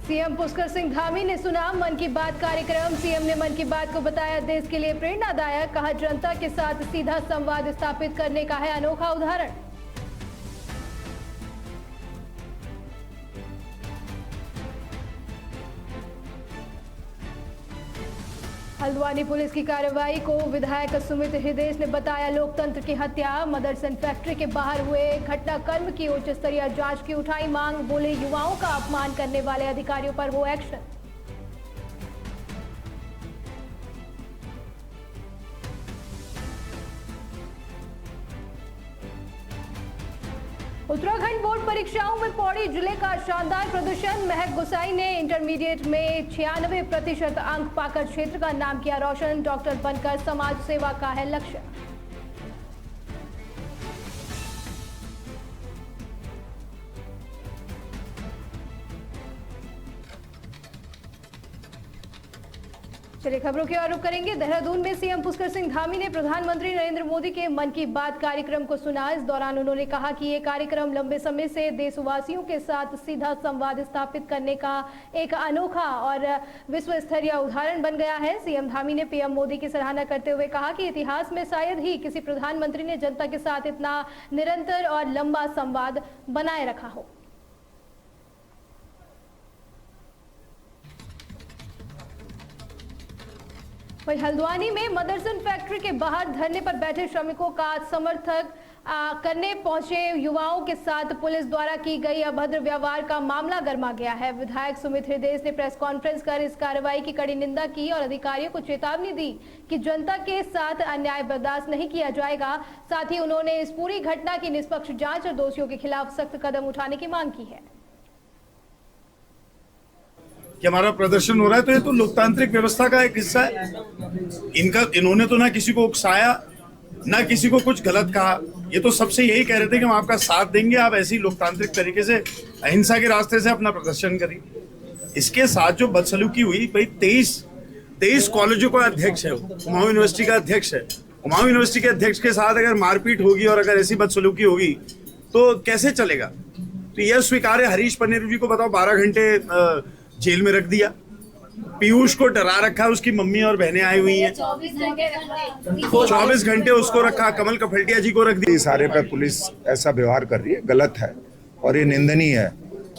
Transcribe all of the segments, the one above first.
CM Pushkar Singh Dhami ने सुना मन की बात कार्यक्रम। सीएम ने मन की बात को बताया देश के लिए प्रेरणादायक। कहा जनता के साथ सीधा संवाद स्थापित करने का है अनोखा उदाहरण। हल्द्वानी पुलिस की कार्रवाई को विधायक सुमित हृदय ने बताया लोकतंत्र की हत्या। मदरसन फैक्ट्री के बाहर हुए घटनाक्रम की उच्च स्तरीय जांच की उठाई मांग। बोले युवाओं का अपमान करने वाले अधिकारियों पर हो एक्शन। उत्तराखंड बोर्ड परीक्षाओं में पौड़ी जिले का शानदार प्रदर्शन। महक गुसाई ने इंटरमीडिएट में 96% अंक पाकर क्षेत्र का नाम किया रोशन। डॉक्टर बनकर समाज सेवा का है लक्ष्य। चलिए खबरों की ओर रुख करेंगे। देहरादून में सीएम पुष्कर सिंह धामी ने प्रधानमंत्री नरेंद्र मोदी के मन की बात कार्यक्रम को सुना। इस दौरान उन्होंने कहा कि ये कार्यक्रम लंबे समय से देशवासियों के साथ सीधा संवाद स्थापित करने का एक अनोखा और विश्व स्तरीय उदाहरण बन गया है। सीएम धामी ने पीएम मोदी की सराहना करते हुए कहा कि इतिहास में शायद ही किसी प्रधानमंत्री ने जनता के साथ इतना निरंतर और लंबा संवाद बनाए रखा हो। वहीं हल्द्वानी में मदरसन फैक्ट्री के बाहर धरने पर बैठे श्रमिकों का समर्थन करने पहुंचे युवाओं के साथ पुलिस द्वारा की गई अभद्र व्यवहार का मामला गर्मा गया है। विधायक सुमित हृदय ने प्रेस कॉन्फ्रेंस कर इस कार्रवाई की कड़ी निंदा की और अधिकारियों को चेतावनी दी कि जनता के साथ अन्याय बर्दाश्त नहीं किया जाएगा। साथ ही उन्होंने इस पूरी घटना की निष्पक्ष जांच और दोषियों के खिलाफ सख्त कदम उठाने की मांग की है। कि हमारा प्रदर्शन हो रहा है तो ये तो लोकतांत्रिक व्यवस्था का एक हिस्सा है। इन्होंने तो ना किसी को उकसाया ना किसी को कुछ गलत कहा। ये तो सबसे यही कह रहे थे कि हम आपका साथ देंगे, आप ऐसी लोकतांत्रिक तरीके से अहिंसा के रास्ते से अपना प्रदर्शन करिए। इसके साथ जो बदसलूकी हुई, भाई 23 कॉलेजों का अध्यक्ष है, कुमाऊं यूनिवर्सिटी का अध्यक्ष है। कुमाऊं यूनिवर्सिटी के अध्यक्ष के साथ अगर मारपीट होगी और अगर ऐसी बदसलूकी होगी तो कैसे चलेगा। तो यह स्वीकार्य। हरीश पन्नेरू जी को बताओ 12 घंटे जेल में रख दिया। पीयूष को डरा रखा, उसकी मम्मी और बहनें आई हुई हैं। 24 घंटे उसको रखा। कमल कफलटिया जी को रख दिया। सारे पे पुलिस ऐसा व्यवहार कर रही है, गलत है और ये निंदनीय है।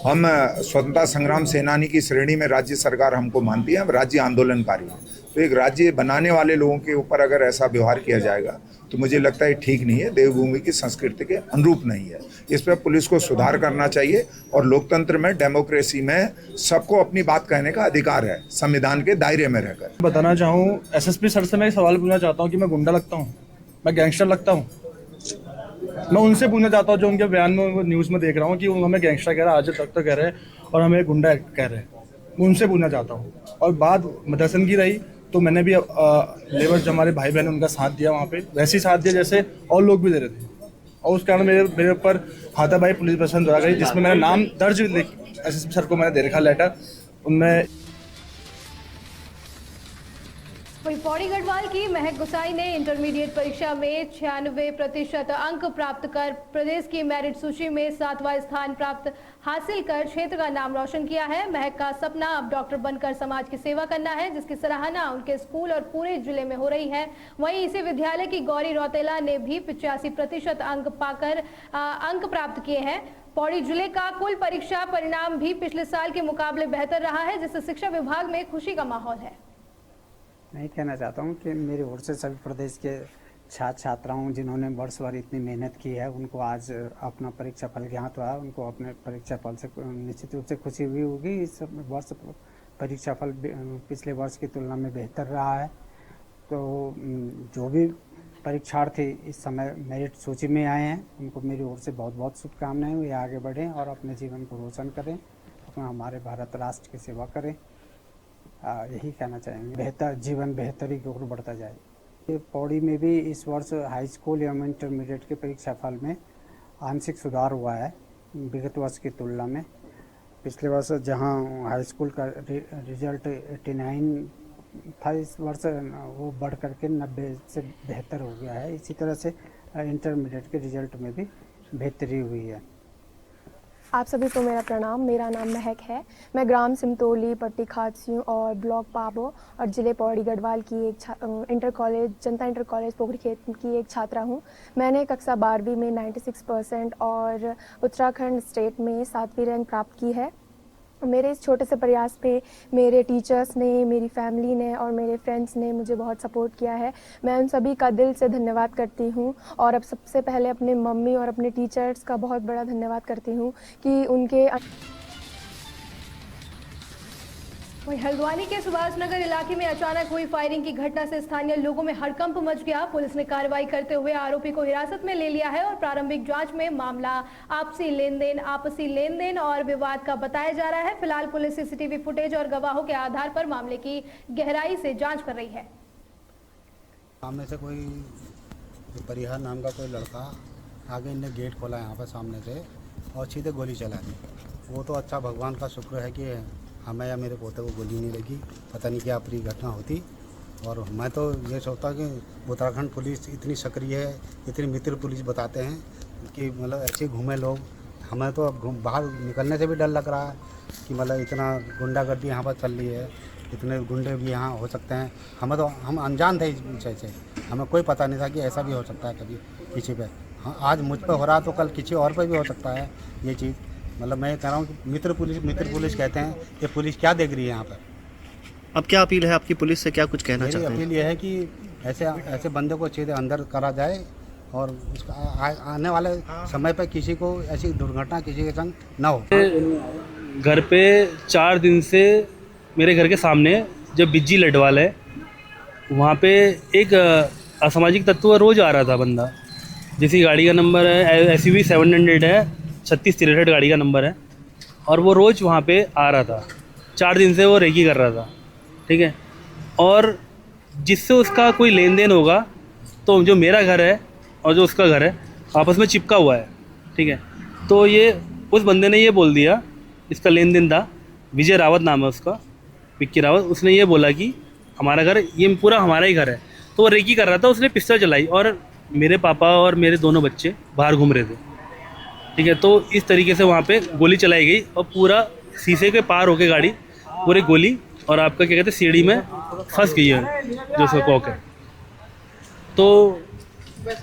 हम स्वतंत्रता संग्राम सेनानी की श्रेणी में राज्य सरकार हमको मानती है, हम राज्य आंदोलनकारी हैं। तो एक राज्य बनाने वाले लोगों के ऊपर अगर ऐसा व्यवहार किया जाएगा तो मुझे लगता है ठीक नहीं है, देवभूमि की संस्कृति के अनुरूप नहीं है। इस पर पुलिस को सुधार करना चाहिए और लोकतंत्र में, डेमोक्रेसी में सबको अपनी बात कहने का अधिकार है, संविधान के दायरे में रहकर। बताना चाहूँ एसएसपी सर से मैं एक सवाल पूछना चाहता हूँ कि मैं गुंडा लगता हूँ, मैं गैंगस्टर लगता हूँ? मैं उनसे पूछना चाहता हूँ जो उनके बयान में न्यूज़ में देख रहा हूँ कि वो हमें गैंगस्टर कह रहा है, आज तक तो कह रहे हैं और हमें गुंडा कह रहे हैं। उनसे पूछना चाहता हूँ। और बात मदरसन की रही तो मैंने भी लेबर जो हमारे भाई बहन उनका साथ दिया वहाँ पे, वैसे ही साथ दिया जैसे और लोग भी दे रहे थे। और उस कारण मेरे ऊपर हाथापाई पुलिस प्रशासन द्वारा गई, जिसमें मेरा नाम दर्ज एसएसपी सर को मैंने दे रखा लेटर। उनमें वहीं पौड़ी गढ़वाल की महक गुसाई ने इंटरमीडिएट परीक्षा में 96% अंक प्राप्त कर प्रदेश की मेरिट सूची में 7वां स्थान प्राप्त हासिल कर क्षेत्र का नाम रोशन किया है। महक का सपना अब डॉक्टर बनकर समाज की सेवा करना है, जिसकी सराहना उनके स्कूल और पूरे जिले में हो रही है। वहीं इसी विद्यालय की गौरी रौतेला ने भी 85% अंक पाकर अंक प्राप्त किए हैं। पौड़ी जिले का कुल परीक्षा परिणाम भी पिछले साल के मुकाबले बेहतर रहा है, जिससे शिक्षा विभाग में खुशी का माहौल है। मैं कहना चाहता हूँ कि मेरी ओर से सभी प्रदेश के छात्र छात्राओं जिन्होंने वर्ष भर इतनी मेहनत की है, उनको आज अपना परीक्षा फल ज्ञात हुआ। उनको अपने परीक्षा फल से निश्चित रूप से खुशी हुई होगी। इस वर्ष परीक्षा फल पिछले वर्ष की तुलना में बेहतर रहा है। तो जो भी परीक्षार्थी इस समय मेरिट सूची में आए हैं, उनको मेरी ओर से बहुत बहुत शुभकामनाएं। वे आगे बढ़ें और अपने जीवन को रोशन करें, अपना हमारे भारत राष्ट्र की सेवा करें। यही कहना चाहेंगे, बेहतर जीवन बेहतरी की ओर बढ़ता जाए। ये पौड़ी में भी इस वर्ष हाई स्कूल एवं इंटरमीडिएट के परीक्षा फल में आंशिक सुधार हुआ है विगत वर्ष की तुलना में। पिछले वर्ष जहां हाई स्कूल का रिजल्ट 89 था, इस वर्ष वो बढ़ करके 90 से बेहतर हो गया है। इसी तरह से इंटरमीडिएट के रिजल्ट में भी बेहतरी हुई है। आप सभी को मेरा प्रणाम। मेरा नाम महक है। मैं ग्राम सिमतोली, पट्टी खादसियों और ब्लॉक पाबो और ज़िले पौड़ी गढ़वाल की एक जनता इंटर कॉलेज पोखरीखेत की एक छात्रा हूँ। मैंने कक्षा 12वीं में 96% और उत्तराखंड स्टेट में 7वीं रैंक प्राप्त की है। मेरे इस छोटे से प्रयास पे मेरे टीचर्स ने, मेरी फैमिली ने और मेरे फ्रेंड्स ने मुझे बहुत सपोर्ट किया है। मैं उन सभी का दिल से धन्यवाद करती हूँ और अब सबसे पहले अपने मम्मी और अपने टीचर्स का बहुत बड़ा धन्यवाद करती हूँ कि उनके। वहीं हल्द्वानी के सुभाष नगर इलाके में अचानक हुई फायरिंग की घटना से स्थानीय लोगों में हड़कंप मच गया। पुलिस ने कार्रवाई करते हुए आरोपी को हिरासत में ले लिया है और प्रारंभिक जांच में मामला आपसी लेनदेन और विवाद का बताया जा रहा है। फिलहाल पुलिस सीसीटीवी फुटेज और गवाहों के आधार पर मामले की गहराई से जांच कर रही है। सामने से कोई परिहार नाम का कोई लड़का आगे इनने गेट खोला यहाँ पर सामने से और सीधे गोली चला दी। वो तो अच्छा भगवान का शुक्र है कि हमें या मेरे पोते को गोली नहीं लगी, पता नहीं क्या पूरी घटना होती। और मैं तो ये सोचता कि उत्तराखंड पुलिस इतनी सक्रिय है, इतनी मित्र पुलिस बताते हैं कि मतलब ऐसे घूमे लोग। हमें तो अब बाहर निकलने से भी डर लग रहा है कि मतलब इतना गुंडागर्दी यहाँ पर चल रही है, इतने गुंडे भी यहाँ हो सकते हैं। हम अनजान थे इस विषय से, हमें कोई पता नहीं था कि ऐसा भी हो सकता है कभी किसी पे। हाँ, आज मुझ पर हो रहा तो कल किसी और पर भी हो सकता है ये चीज़। मतलब मैं कह रहा हूँ कि मित्र पुलिस कहते हैं, ये पुलिस क्या देख रही है यहाँ पर। अब क्या अपील है आपकी पुलिस से, क्या कुछ कहना चाहते हैं? अपील ये है कि ऐसे बंदे को सीधे अंदर करा जाए और उसका आने वाले समय पर किसी को ऐसी दुर्घटना किसी के संग ना हो। घर पे 4 दिन से मेरे घर के सामने जब बिज्जी लडवाल है वहाँ पे एक असामाजिक तत्व रोज़ आ रहा था बंदा, जिसकी गाड़ी का नंबर है SUV 700 है, 3663 गाड़ी का नंबर है और वो रोज़ वहाँ पे आ रहा था। 4 दिन से वो रेकी कर रहा था, ठीक है। और जिससे उसका कोई लेन देन होगा तो जो मेरा घर है और जो उसका घर है आपस में चिपका हुआ है, ठीक है। तो ये उस बंदे ने ये बोल दिया, इसका लेन देन था, विजय रावत नाम है उसका, विक्की रावत। उसने ये बोला कि हमारा घर, ये पूरा हमारा ही घर है। तो वो रेकी कर रहा था, उसने पिस्टल चलाई और मेरे पापा और मेरे दोनों बच्चे बाहर घूम रहे थे, ठीक है। तो इस तरीके से वहाँ पे गोली चलाई गई और पूरा शीशे के पार होके गाड़ी पूरे गोली और आपका क्या कहते हैं सीढ़ी में फंस गई है जो उसका कॉक है। तो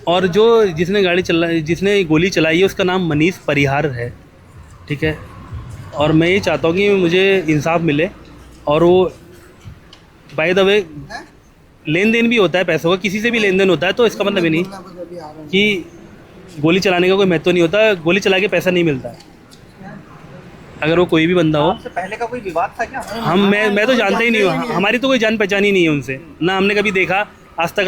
और जो जिसने गोली चलाई है उसका नाम मनीष परिहार है, ठीक है। और मैं ये चाहता हूँ कि मुझे इंसाफ मिले। और वो बाय द वे लेन देन भी होता है पैसों का, किसी से भी लेन देन होता है, तो इसका मतलब ये नहीं कि गोली चलाने का कोई महत्व नहीं होता। गोली चला के पैसा नहीं मिलता है, अगर वो कोई भी बंदा हो। आपसे पहले का कोई विवाद था क्या? मैं तो जानता ही नहीं हूँ, हमारी तो कोई जान पहचान ही नहीं है उनसे, ना हमने कभी देखा आज तक।